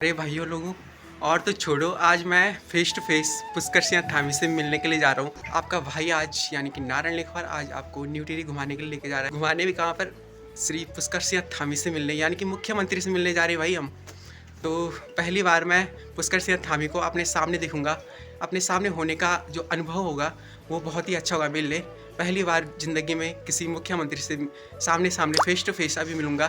अरे भाइयों लोगों, और तो छोड़ो, आज मैं face to face Pushkar Singh Dhami से मिलने के लिए जा रहा हूँ। आपका भाई आज यानी कि नारायण लेखवार आज आपको न्यू टिहरी घुमाने के लिए लेके जा रहा है। घुमाने भी कहाँ पर, श्री पुष्कर सिंह धामी से मिलने, यानी कि मुख्यमंत्री से मिलने जा रहे हैं भाई हम। तो पहली बार मैं पुष्कर सिंह धामी को अपने सामने देखूँगा। अपने सामने होने का जो अनुभव होगा वो बहुत ही अच्छा होगा मेरे लिए। पहली बार ज़िंदगी में किसी मुख्यमंत्री से सामने सामने फेस टू फेस अभी मिलूँगा।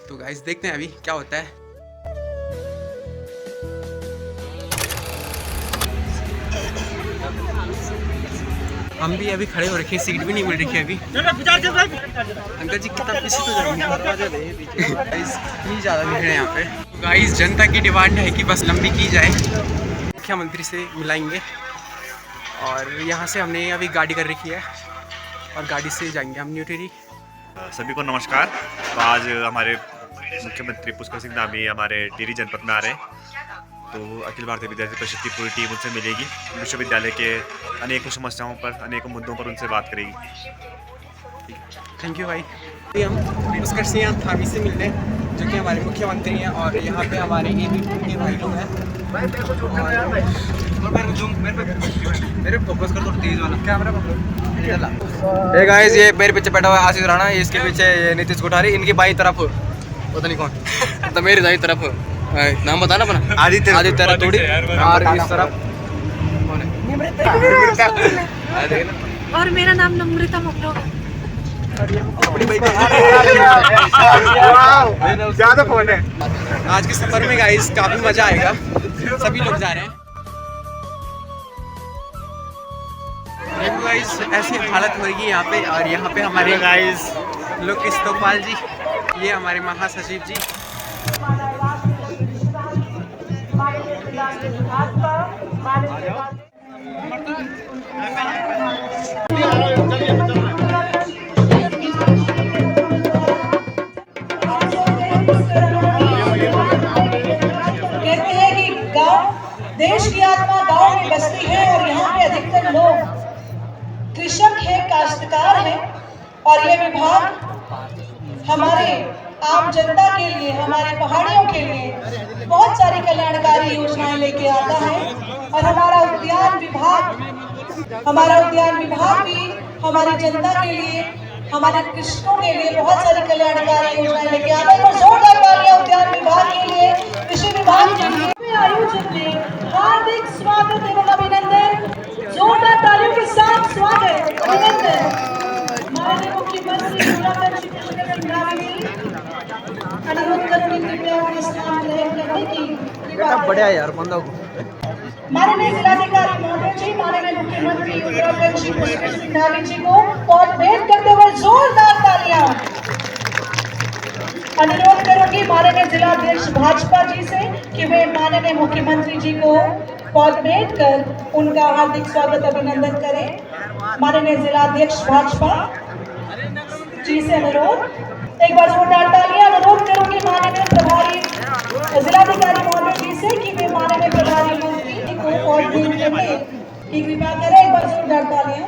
तो गाइस देखते हैं अभी क्या होता है। हम भी अभी खड़े हो रखे हैं, सीट भी नहीं मिल रही है अभी। अंकल जी कितना पीछे तो जाएंगे, इतनी ज़्यादा भीड़ है यहाँ पे। गाइस जनता की डिमांड है कि बस लंबी की जाए, मुख्यमंत्री से मिलाएंगे। और यहाँ से हमने अभी गाड़ी कर रखी है और गाड़ी से जाएंगे हम न्यू टिहरी। सभी को नमस्कार। तो आज हमारे मुख्यमंत्री पुष्कर सिंह धामी हमारे टिहरी जनपद में आ रहे हैं। तो अखिल भारतीय विद्यार्थी परिषद की पूरी टीम उनसे मिलेगी, विश्वविद्यालय के अनेकों समस्याओं पर, अनेकों मुद्दों पर उनसे बात करेगी। थैंक यू भाई। हम पुष्कर सिंह धामी से मिलने, जो कि हमारे मुख्यमंत्री हैं, और यहाँ पे हमारे ABP के भाई लोग हैं। मेरे फोकस कर, थोड़ा तेज वाला कैमरा पकड़ो। हे गाइस, ये मेरे पीछे बैठा हुआ है आशीष राणा, इसके पीछे ये नीतीश कोठारी, इनकी बाईं तरफ पता नहीं कौन, तो मेरी दाईं तरफ नाम बताना अपना, आदित्य राठौड़ी, और इस तरफ और मेरा नाम नम्रता मुखलो है। ज्यादा फोन है। आज के सफर में गाइस काफी मजा आएगा, सभी लोग जा रहे हैं। देखो गाइस ऐसी हालत हो रही है यहाँ पे, और यहाँ पे हमारे गाइस लोकेश तोपाल जी, ये हमारे महासचिव जी। कहते हैं कि गांव, देश की आत्मा गांव में बसती है, और यहाँ पे अधिकतर लोग कृषक है, काश्तकार है। और ये विभाग हमारे आम जनता के लिए, हमारे पहाड़ियों के लिए बहुत सारी कल्याणकारी योजनाएं लेके आता है। और हमारा उद्यान विभाग भी हमारी जनता के लिए, हमारे कृषकों के लिए बहुत सारी कल्याणकारी योजनाएं लेके आता है। तो जोरदार तालियां उद्यान विभाग के लिए, कृषि विभाग के लिए। आयोजन में हार्दिक स्वागत एवं अभिनंदन, जोरदार तालियों के साथ स्वागत अभिनंदन। माननीय मुख्यमंत्री अनुरोध करूंगी कृपया अपने स्थान ग्रहण करने की। बढ़िया यार बंदा को। माननीय जिलाधिकारी महोदय जी, माननीय मुख्यमंत्री उत्तराखंड श्री पुष्कर सिंह धामी जी को और भेंट करते हुए जोरदार तालियां। अनुरोध करूंगी माननीय जिलाध्यक्ष भाजपा जी से कि वे माननीय मुख्यमंत्री जी को पौध भेंट कर उनका हार्दिक स्वागत अभिनंदन करें। माननीय जिलाध्यक्ष भाजपा जी से अनुरोध, एक बार जोरदार तालियां। अनुरोध करूंगी माननीय प्रभारी जिलाधिकारी महोदय जी से कि वे माननीय प्रभारी मंत्री को पौध भेंट करने की कृपा करें। एक बार जोरदार तालियां।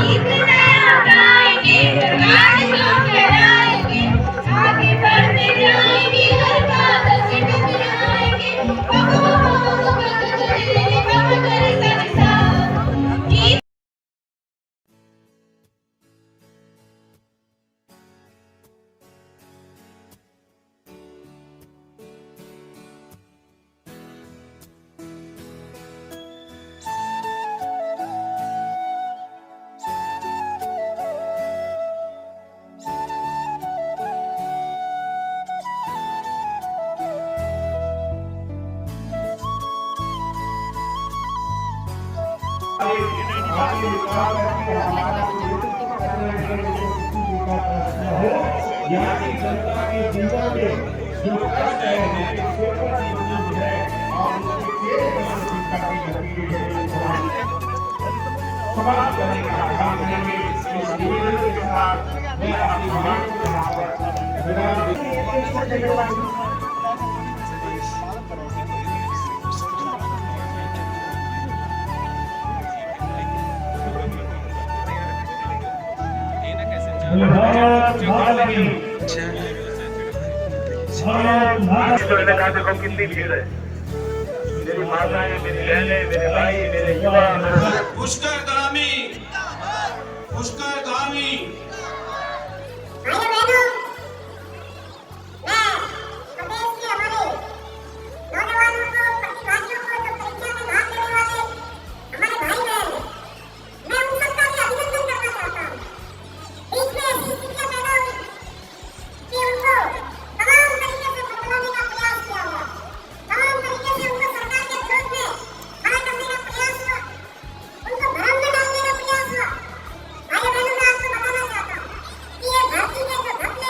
इतना कितनी भीड़ है मेरी माताएं मेरी बहनें मेरे भाई मेरे युवा पुष्कर धामी धरती में जो घपले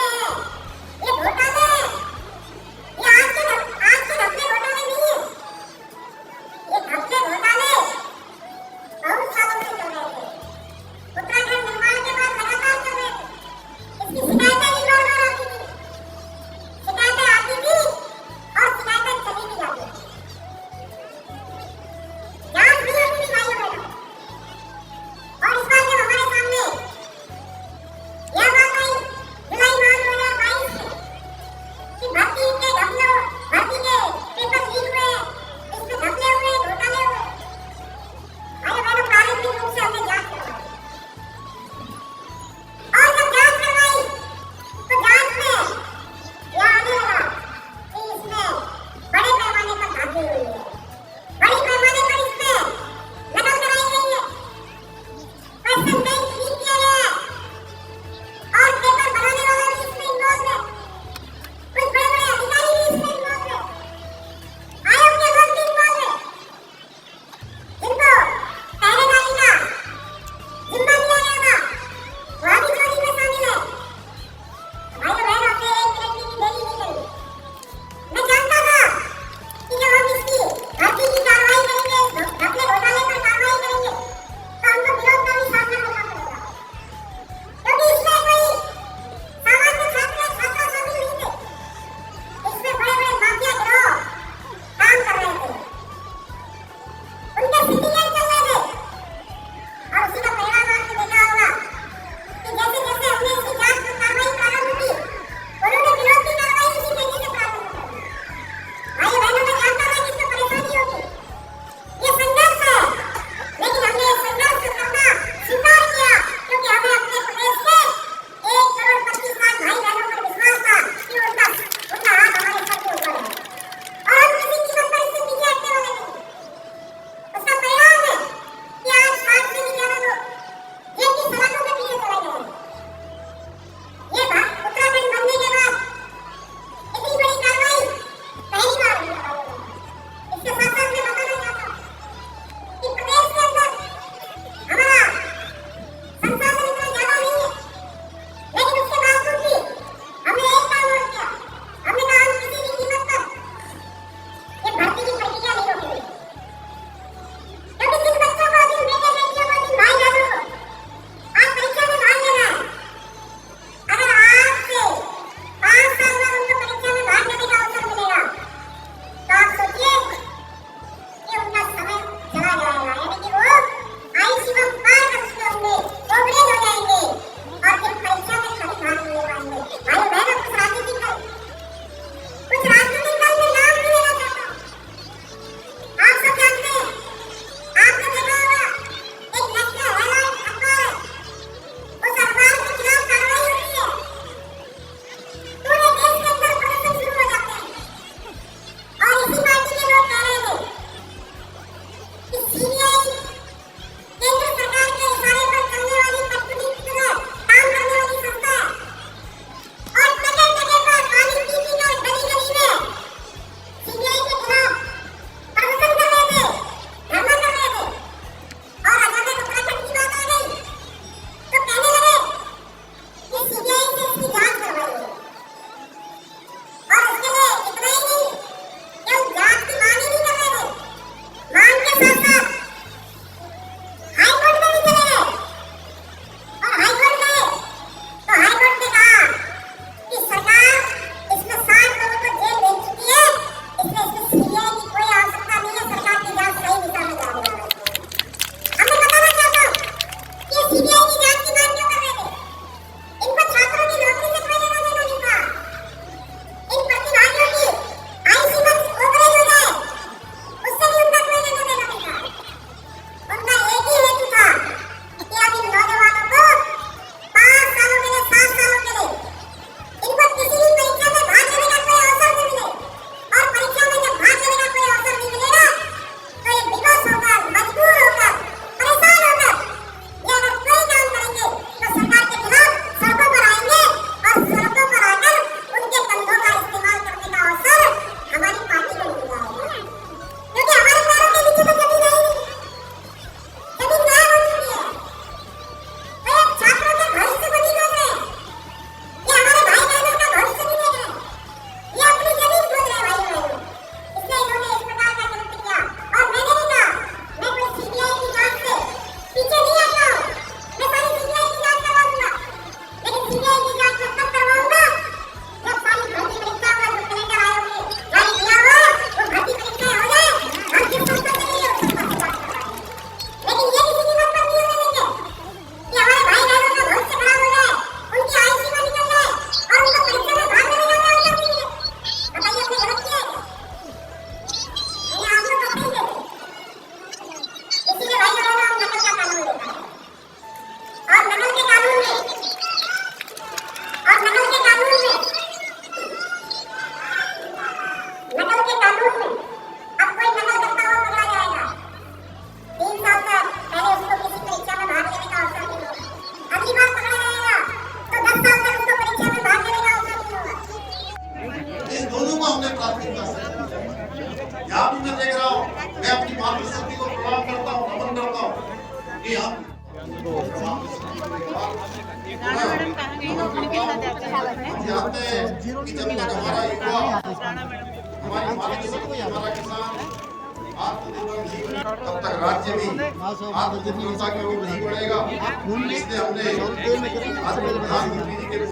तब तक राज्य भी आत्मनिर्भरता की ओर नहीं बढ़ेगा। इसलिए हमने प्रधानमंत्री जी के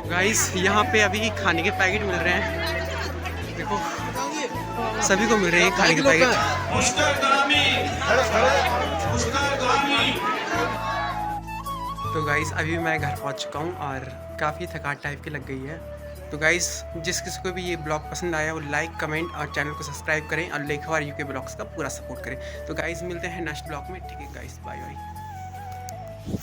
गाइस यहाँ पे अभी खाने के पैकेट मिल रहे हैं, देखो सभी को मिल रहे हैं खाने के पैकेट। तो गाइस अभी मैं घर पहुँच चुका हूँ और काफ़ी थकान टाइप की लग गई है। तो गाइस जिस किसी को भी ये ब्लॉग पसंद आया वो लाइक कमेंट और चैनल को सब्सक्राइब करें और लेखवार यूके ब्लॉग्स का पूरा सपोर्ट करें। तो गाइस मिलते हैं नेक्स्ट ब्लॉग में, ठीक है गाइस, बाय बाय।